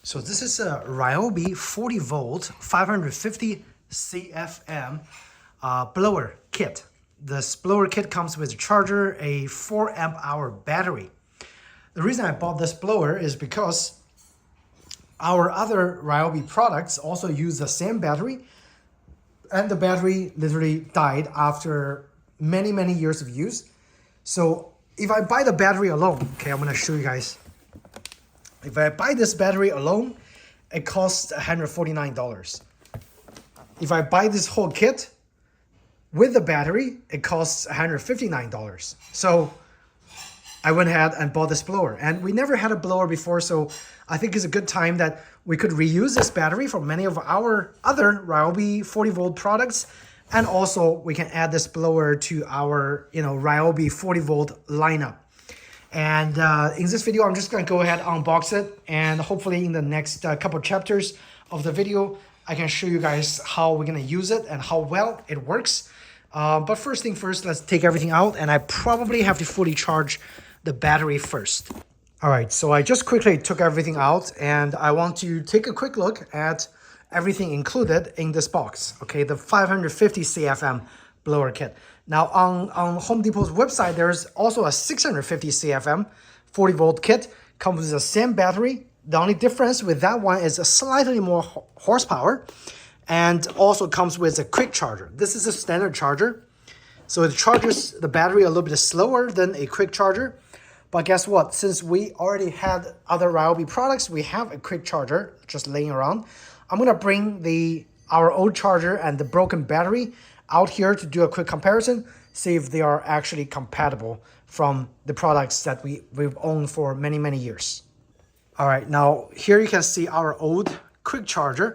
So this is a Ryobi 40 volt 550 CFM blower kit. This blower kit comes with a charger, a 4 amp hour battery. The reason I bought this blower is because our other Ryobi products also use the same battery, and the battery literally died after many years of use. So if I buy the battery alone, okay, I'm gonna show you guys. If I buy this battery alone, it costs $149. If I buy this whole kit with the battery, it costs $159. So I went ahead and bought this blower, and we never had a blower before, so I think it's a good time that we could reuse this battery for many of our other Ryobi 40 volt products, and also we can add this blower to our Ryobi 40 volt lineup. And in this video, I'm just going to go ahead and unbox it, and hopefully in the next couple chapters of the video, I can show you guys how we're going to use it and how well it works. But first thing first, let's take everything out, and I probably have to fully charge the battery first. All right, so I just quickly took everything out, and I want to take a quick look at everything included in this box. Okay, the 550 CFM blower kit. Now on Home Depot's website, there's also a 650 CFM 40 volt kit, comes with the same battery. The only difference with that one is a slightly more horsepower, and also comes with a quick charger. This is a standard charger, so it charges the battery a little bit slower than a quick charger. But guess what? Since we already had other Ryobi products, we have a quick charger just laying around. I'm gonna bring our old charger and the broken battery out here to do a quick comparison, see if they are actually compatible from the products that we've owned for many years. All right, now here you can see our old quick charger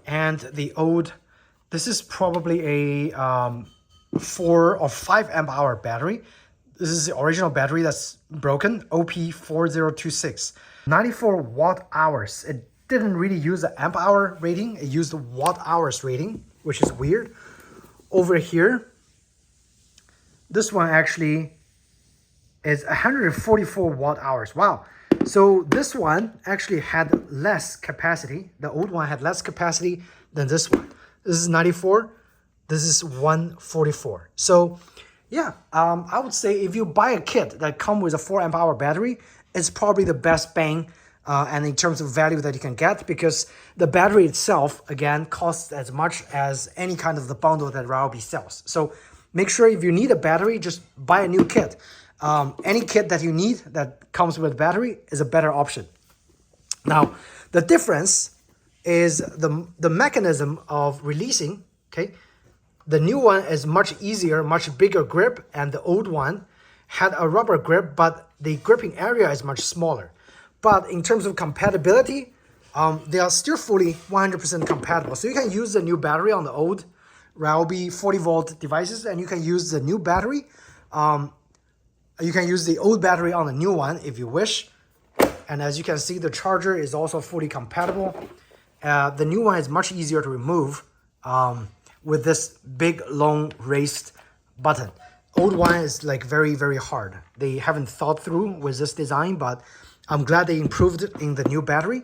and the old, this is probably a 4 or 5 amp hour battery. This is the original battery that's broken, OP4026. 94 watt hours. It didn't really use the amp hour rating, it used the watt hours rating, which is weird. Over here, this one actually is 144 watt hours. Wow. So this one actually had less capacity. The old one had less capacity than this one. This is 94. This is 144. So yeah, I would say if you buy a kit that comes with a 4 amp hour battery, it's probably the best bang and in terms of value that you can get, because the battery itself, again, costs as much as any kind of the bundle that Ryobi sells. So make sure if you need a battery, just buy a new kit. Any kit that you need that comes with battery is a better option. Now, the difference is the mechanism of releasing, okay? The new one is much easier, much bigger grip, and the old one had a rubber grip, but the gripping area is much smaller. But in terms of compatibility, they are still fully 100% compatible. So you can use the new battery on the old Ryobi 40 volt devices, and you can use the new battery. You can use the old battery on the new one if you wish. And as you can see, the charger is also fully compatible. The new one is much easier to remove with this big, long, raised button. Old one is like very hard. They haven't thought through with this design, but I'm glad they improved it in the new battery.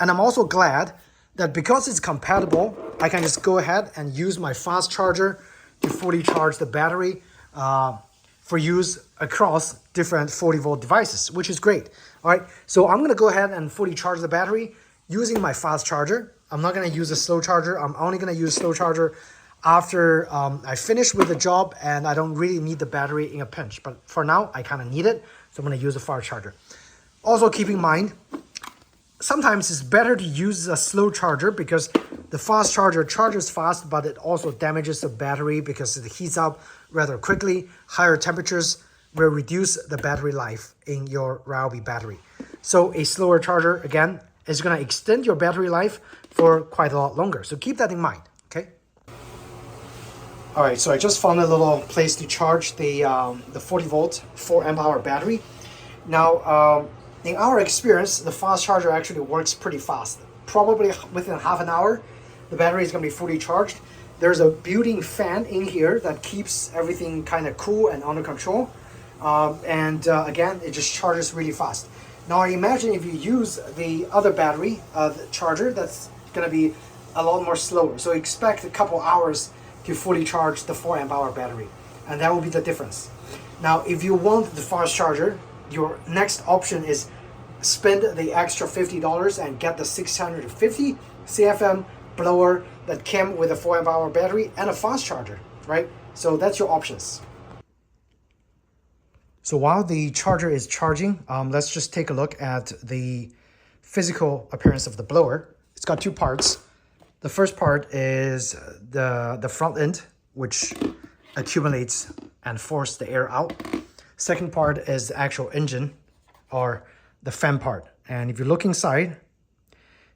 And I'm also glad that because it's compatible, I can just go ahead and use my fast charger to fully charge the battery for use across different 40 volt devices, which is great. All right, so I'm gonna go ahead and fully charge the battery using my fast charger. I'm not gonna use a slow charger. I'm only gonna use a slow charger after I finish with the job and I don't really need the battery in a pinch. But for now, I kind of need it, so I'm gonna use a fast charger. Also keep in mind, sometimes it's better to use a slow charger because the fast charger charges fast, but it also damages the battery because it heats up rather quickly. Higher temperatures will reduce the battery life in your Ryobi battery. So a slower charger, again, is gonna extend your battery life for quite a lot longer. So keep that in mind, okay? All right, so I just found a little place to charge the 40 volt 4 amp hour battery. Now, in our experience, the fast charger actually works pretty fast. Probably within half an hour, the battery is gonna be fully charged. There's a built-in fan in here that keeps everything kind of cool and under control. Again, it just charges really fast. Now imagine if you use the other battery, the charger, that's going to be a lot more slower. So expect a couple hours to fully charge the 4 amp hour battery, and that will be the difference. Now if you want the fast charger, your next option is spend the extra $50 and get the 650 CFM blower that came with a 4 amp hour battery and a fast charger, right? So that's your options. So while the charger is charging, let's just take a look at the physical appearance of the blower. It's got two parts. The first part is the front end, which accumulates and forces the air out. Second part is the actual engine, or the fan part. And if you look inside,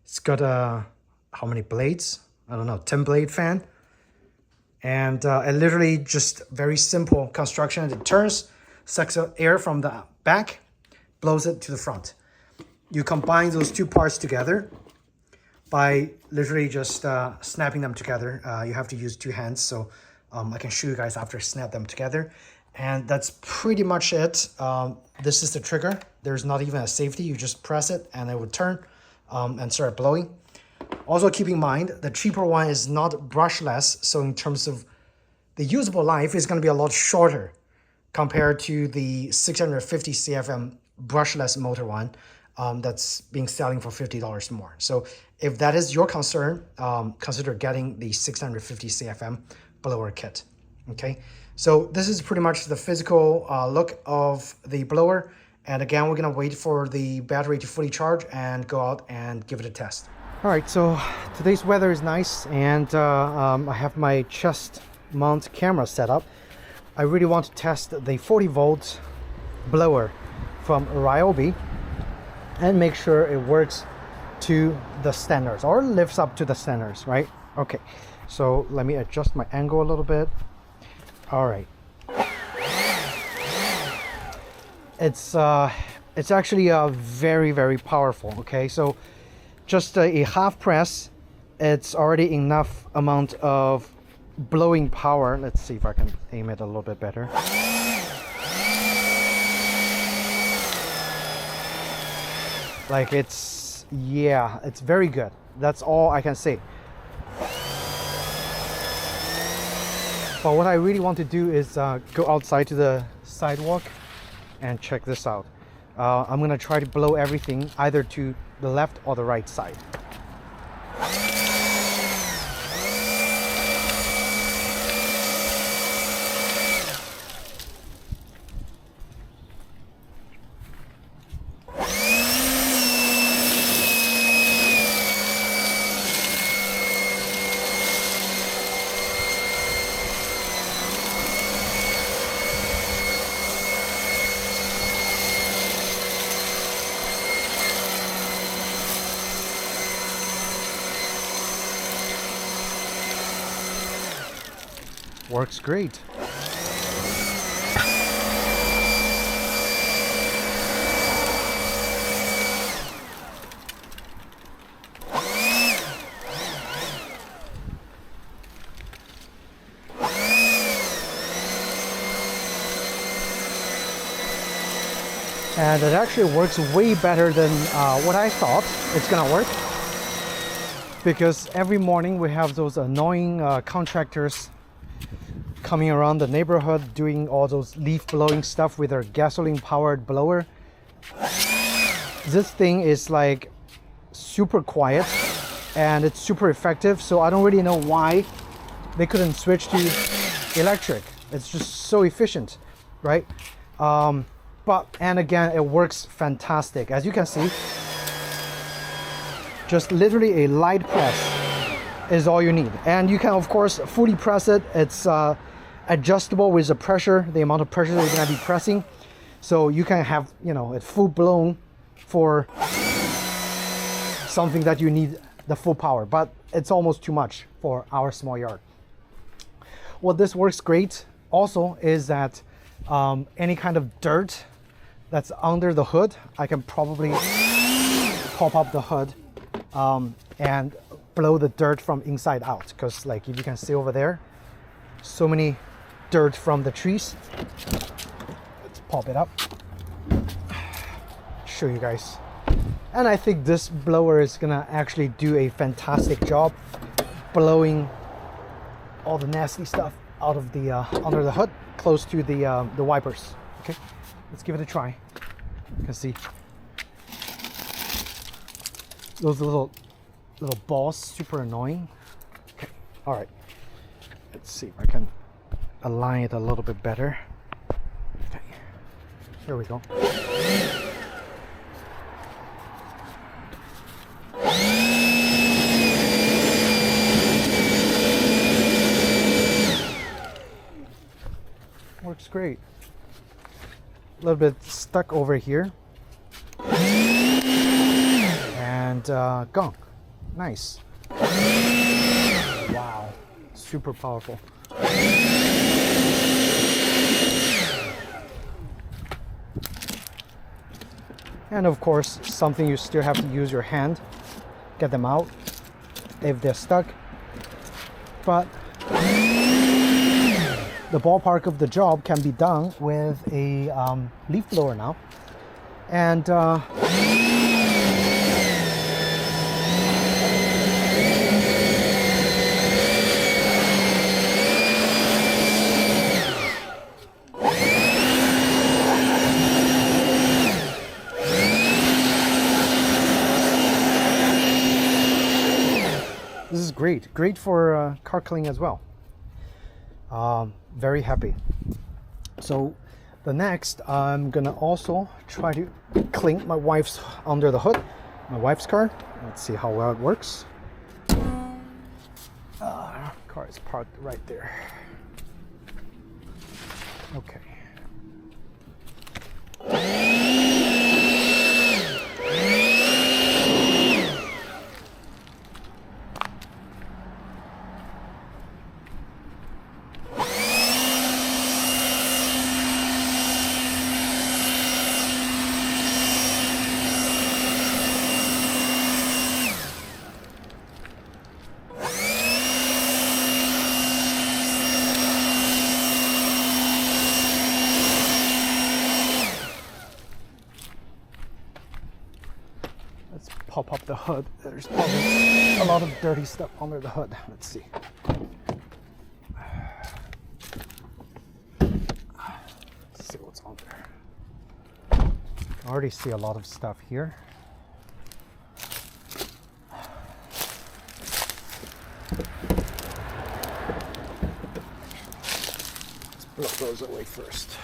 it's got how many blades? I don't know, 10 blade fan. And it literally just very simple construction. It turns, sucks air from the back, blows it to the front. You combine those two parts together by literally just snapping them together. You have to use two hands, so I can show you guys after snap them together. And that's pretty much it. This is the trigger. There's not even a safety. You just press it and it would turn and start blowing. Also keep in mind, the cheaper one is not brushless, so in terms of the usable life, it's going to be a lot shorter compared to the 650 CFM brushless motor one that's being selling for $50 more. So if that is your concern, consider getting the 650 CFM blower kit. Okay, so this is pretty much the physical look of the blower. And again, we're gonna wait for the battery to fully charge and go out and give it a test. All right, so today's weather is nice, and I have my chest mount camera set up. I really want to test the 40 volt blower from Ryobi and make sure it works to the standards, or lifts up to the standards, right? Okay, so let me adjust my angle a little bit. All right. It's actually very, very powerful, okay? So just a half press, it's already enough amount of blowing power. Let's see if I can aim it a little bit better. Like it's very good. That's all I can say. But what I really want to do is go outside to the sidewalk and check this out. I'm gonna try to blow everything either to the left or the right side. Works great. And it actually works way better than what I thought it's gonna work. Because every morning we have those annoying contractors coming around the neighborhood doing all those leaf blowing stuff with their gasoline powered blower. This thing is like super quiet and it's super effective, so I don't really know why they couldn't switch to electric. It's just so efficient, right? And again, it works fantastic. As you can see, just literally a light press is all you need. And you can of course fully press it. It's adjustable with the pressure, the amount of pressure that you're gonna be pressing. So you can have, you know, it full blown for something that you need the full power, but it's almost too much for our small yard. What this works great also is that any kind of dirt that's under the hood, I can probably pop up the hood and blow the dirt from inside out. Because like if you can see over there, so many dirt from the trees. Let's pop it up. show you guys. And I think this blower is gonna actually do a fantastic job blowing all the nasty stuff out of the under the hood, close to the wipers. Okay, let's give it a try. You can see those little balls, super annoying. Okay, all right. Let's see if I can align it a little bit better. Okay, here we go. Works great. A little bit stuck over here. And gone. Nice. Wow. Super powerful. And of course, something you still have to use your hand, get them out if they're stuck. But the ballpark of the job can be done with a leaf blower now. And this is great for car cleaning as well. Very happy. So the next, I'm gonna also try to clean my wife's under the hood, my wife's car. Let's see how well it works. Car is parked right there. Okay. Let's pop up the hood. There's probably a lot of dirty stuff under the hood. Let's see. Let's see what's on there. I already see a lot of stuff here. Let's blow those away first.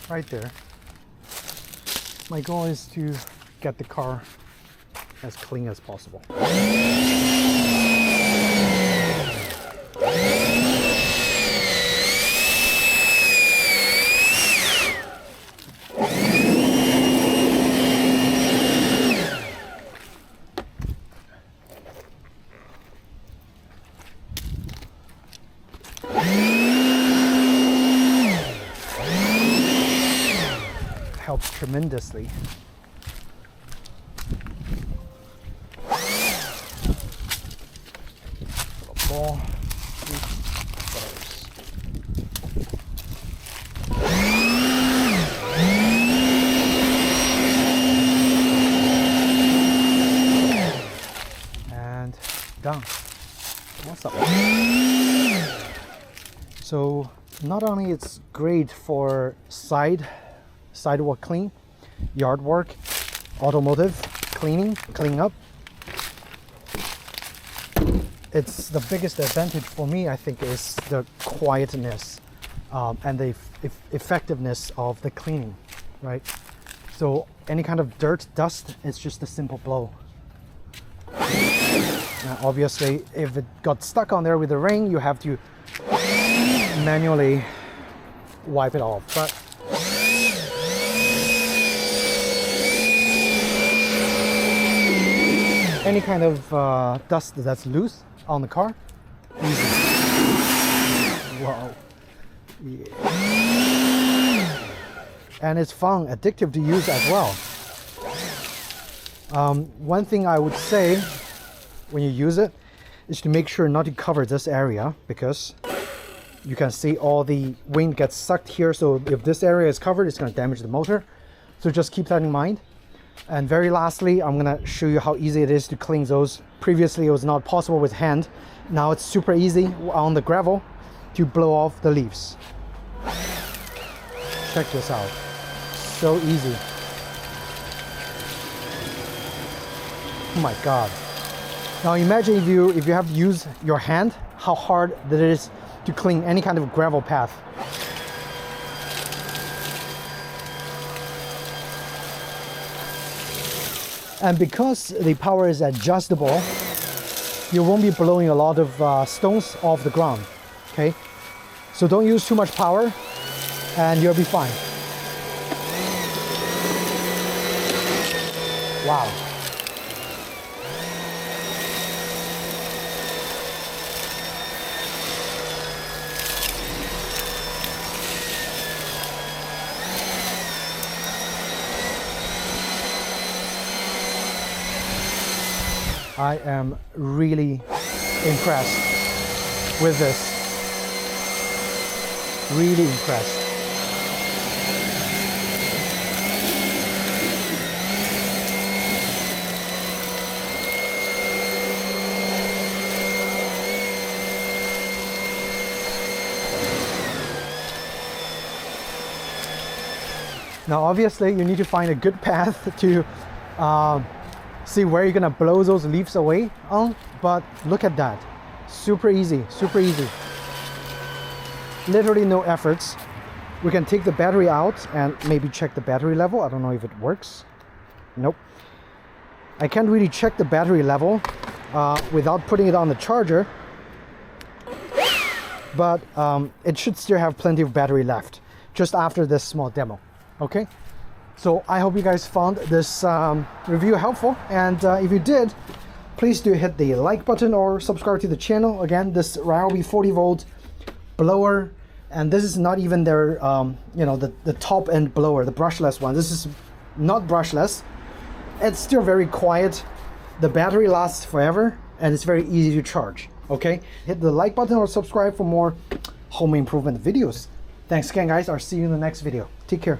Right there. My goal is to get the car as clean as possible. Helps tremendously. Little ball. And done. Awesome. So not only it's great for sidewalk clean, yard work, automotive cleaning up. It's the biggest advantage for me, I think, is the quietness and the effectiveness of the cleaning, right? So any kind of dirt, dust, it's just a simple blow. Now, obviously, if it got stuck on there with the rain, you have to manually wipe it off. But any kind of dust that's loose on the car, easy. Wow. Yeah. And it's fun, addictive to use as well. One thing I would say when you use it is to make sure not to cover this area, because you can see all the wind gets sucked here. So if this area is covered, it's going to damage the motor. So just keep that in mind. And very lastly, I'm going to show you how easy it is to clean those. Previously, it was not possible with hand. Now it's super easy on the gravel to blow off the leaves. Check this out. So easy. Oh my God. Now imagine if you have to use your hand, how hard that it is to clean any kind of gravel path. And because the power is adjustable, you won't be blowing a lot of stones off the ground, okay? So don't use too much power and you'll be fine. Wow. I am really impressed with this. Really impressed. Now obviously you need to find a good path to see where you're gonna blow those leaves away on, but look at that. Super easy, super easy. Literally no efforts. We can take the battery out and maybe check the battery level. I don't know if it works. Nope. I can't really check the battery level without putting it on the charger, but it should still have plenty of battery left just after this small demo. Okay, so I hope you guys found this review helpful, and if you did, please do hit the like button or subscribe to the channel. Again, this Ryobi 40 volt blower, and this is not even their you know, the top end blower, the brushless one. This is not brushless. It's still very quiet. The battery lasts forever and it's very easy to charge. Okay, hit the like button or subscribe for more home improvement videos. Thanks again, guys. I'll see you in the next video. Take care.